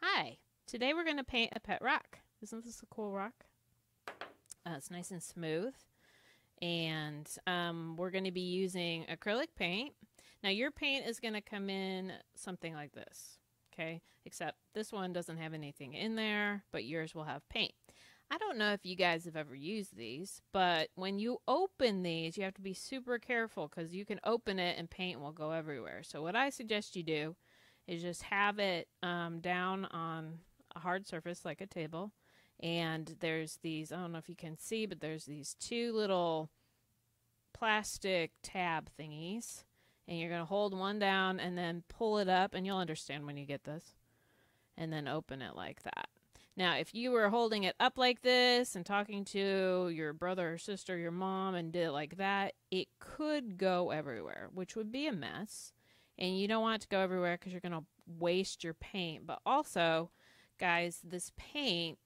Hi, today we're going to paint a pet rock. Isn't this a cool rock? It's nice and smooth. And we're going to be using acrylic paint. Now your paint is going to come in something like this, okay? Except this one doesn't have anything in there, but yours will have paint. I don't know if you guys have ever used these, but when you open these, you have to be super careful because you can open it and paint will go everywhere. So what I suggest you do is just have it down on a hard surface like a table. And there's these, I don't know if you can see, but there's these two little plastic tab thingies. And you're going to hold one down and then pull it up, and you'll understand when you get this. And then open it like that. Now, if you were holding it up like this and talking to your brother or sister, your mom, and did it like that, it could go everywhere, which would be a mess. And you don't want it to go everywhere because you're going to waste your paint. But also, guys, this paint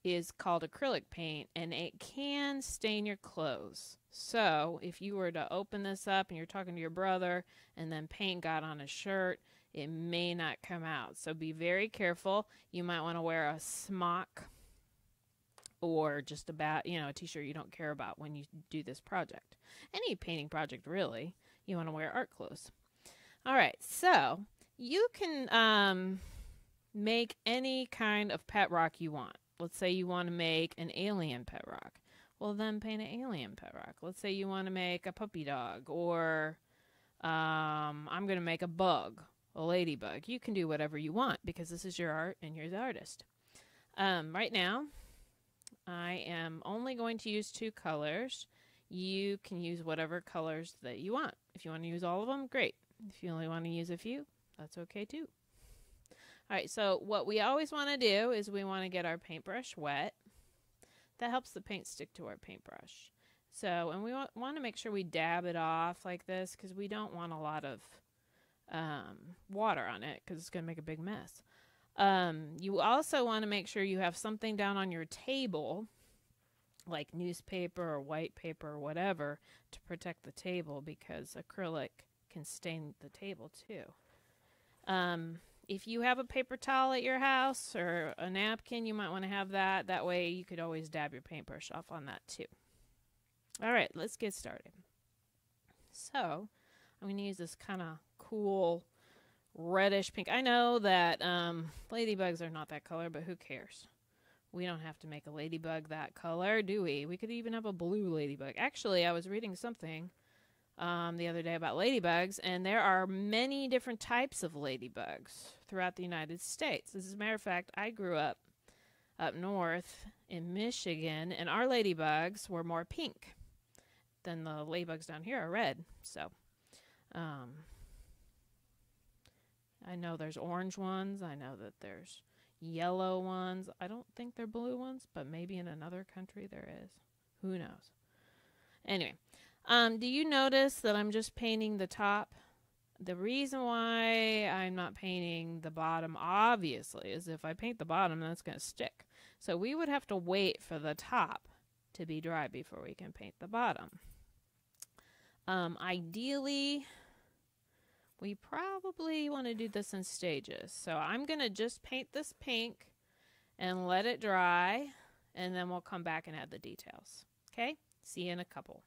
is called acrylic paint, and it can stain your clothes. So if you were to open this up and you're talking to your brother and then paint got on his shirt, it may not come out. So be very careful. You might want to wear a smock or just a t-shirt you don't care about when you do this project. Any painting project, really, you want to wear art clothes. All right, so you can make any kind of pet rock you want. Let's say you want to make an alien pet rock. Well, then paint an alien pet rock. Let's say you want to make a puppy dog, or I'm going to make a bug, a ladybug. You can do whatever you want because this is your art and you're the artist. Right now, I am only going to use two colors. You can use whatever colors that you want. If you want to use all of them, great. If you only want to use a few, that's okay too. All right, so what we always want to do is we want to get our paintbrush wet. That helps the paint stick to our paintbrush. So, and we want to make sure we dab it off like this because we don't want a lot of water on it because it's going to make a big mess. You also want to make sure you have something down on your table, like newspaper or white paper or whatever, to protect the table because acrylic can stain the table too. If you have a paper towel at your house or a napkin, you might want to have that. That way you could always dab your paintbrush off on that too. All right, let's get started. So I'm going to use this kind of cool reddish pink. I know that ladybugs are not that color, but who cares? We don't have to make a ladybug that color, do we? We could even have a blue ladybug. Actually, I was reading something the other day about ladybugs, and there are many different types of ladybugs throughout the United States. As a matter of fact, I grew up north in Michigan, and our ladybugs were more pink than the ladybugs down here are red. So I know there's orange ones. I know that there's yellow ones. I don't think they're blue ones, but maybe in another country there is. Who knows? Anyway. Do you notice that I'm just painting the top? The reason why I'm not painting the bottom, obviously, is if I paint the bottom, then it's going to stick. So we would have to wait for the top to be dry before we can paint the bottom. Ideally, we probably want to do this in stages. So I'm going to just paint this pink and let it dry, and then we'll come back and add the details. Okay? See you in a couple.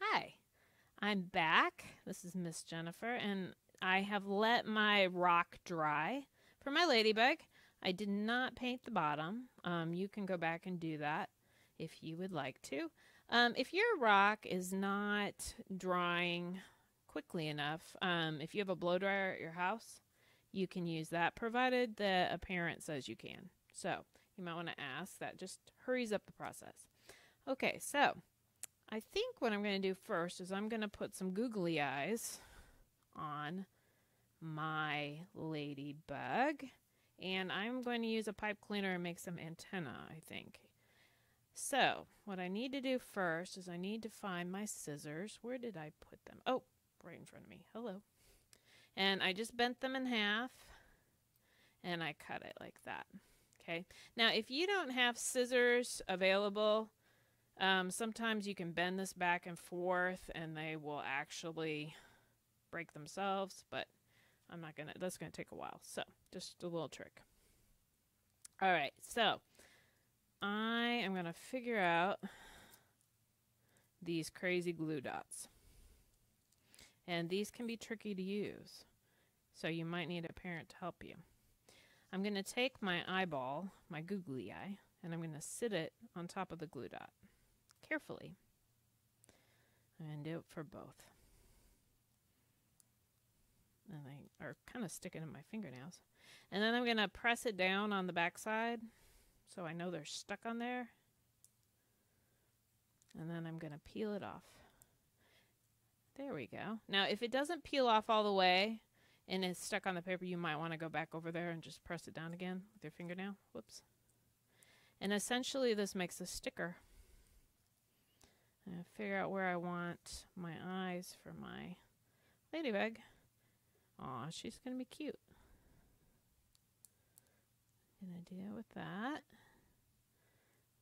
Hi, I'm back. This is Miss Jennifer, and I have let my rock dry. For my ladybug, I did not paint the bottom. You can go back and do that if you would like to. If your rock is not drying quickly enough, if you have a blow dryer at your house, you can use that, provided the appearance says you can. So you might want to ask. That just hurries up the process. Okay, so I think what I'm going to do first is I'm going to put some googly eyes on my ladybug. And I'm going to use a pipe cleaner and make some antenna, I think. So what I need to do first is I need to find my scissors. Where did I put them? Oh, right in front of me. Hello. And I just bent them in half and I cut it like that. Okay. Now, if you don't have scissors available, sometimes you can bend this back and forth and they will actually break themselves, but I'm not gonna, that's gonna take a while. So just a little trick. All right, so I am gonna figure out these crazy glue dots. And these can be tricky to use, so you might need a parent to help you. I'm going to take my eyeball, my googly eye, and I'm going to sit it on top of the glue dot, carefully. I'm going to do it for both. And they are kind of sticking in my fingernails. And then I'm going to press it down on the back side, so I know they're stuck on there. And then I'm going to peel it off. There we go. Now, if it doesn't peel off all the way and it's stuck on the paper, you might want to go back over there and just press it down again with your fingernail. Whoops. And essentially, this makes a sticker. And figure out where I want my eyes for my ladybug. Aw, she's going to be cute. Gonna deal with that.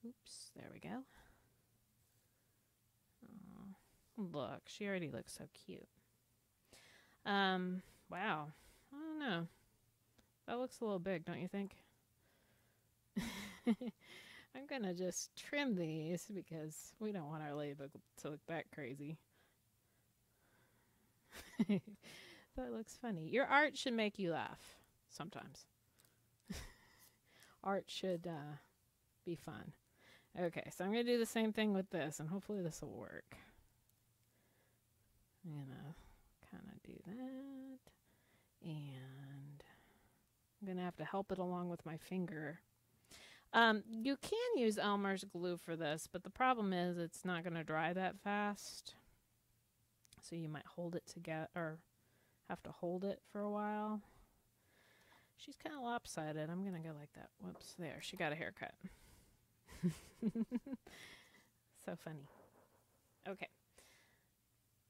Oops, there we go. Look, she already looks so cute. Wow. I don't know. That looks a little big, don't you think? I'm gonna just trim these because we don't want our ladybug to look that crazy. That looks funny. Your art should make you laugh sometimes. Art should be fun. Okay, so I'm gonna do the same thing with this, and hopefully this will work. I'm gonna kind of do that, and I'm gonna have to help it along with my finger. You can use Elmer's glue for this, but the problem is it's not gonna dry that fast. So you might hold it together, or have to hold it for a while. She's kind of lopsided. I'm gonna go like that. Whoops, there, she got a haircut. So funny. Okay.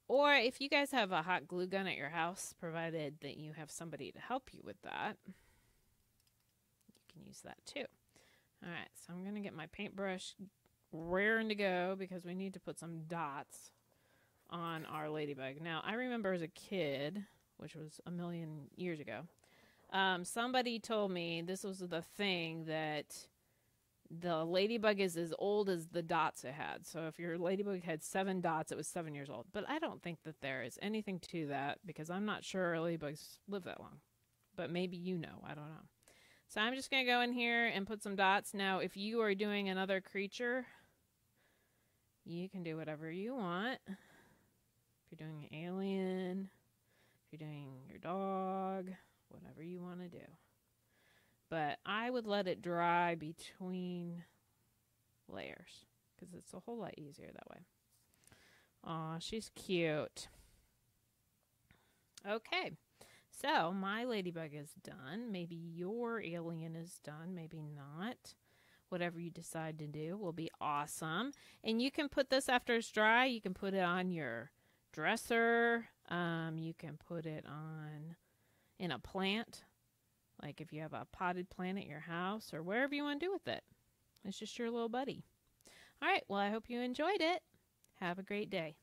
Or if you guys have a hot glue gun at your house, provided that you have somebody to help you with that, you can use that too. All right, so I'm going to get my paintbrush raring to go because we need to put some dots on our ladybug. Now, I remember as a kid, which was a million years ago, somebody told me this was the thing that the ladybug is as old as the dots it had. So if your ladybug had 7 dots, it was 7 years old. But I don't think that there is anything to that because I'm not sure ladybugs live that long. But maybe you know. I don't know. So I'm just going to go in here and put some dots. Now, if you are doing another creature, you can do whatever you want. If you're doing an alien, if you're doing your dog, whatever you want to do. But I would let it dry between layers because it's a whole lot easier that way. Aw, she's cute. Okay, so my ladybug is done. Maybe your alien is done, maybe not. Whatever you decide to do will be awesome. And you can put this after it's dry. You can put it on your dresser. You can put it on in a plant. Like if you have a potted plant at your house or wherever you want to do with it. It's just your little buddy. All right, well, I hope you enjoyed it. Have a great day.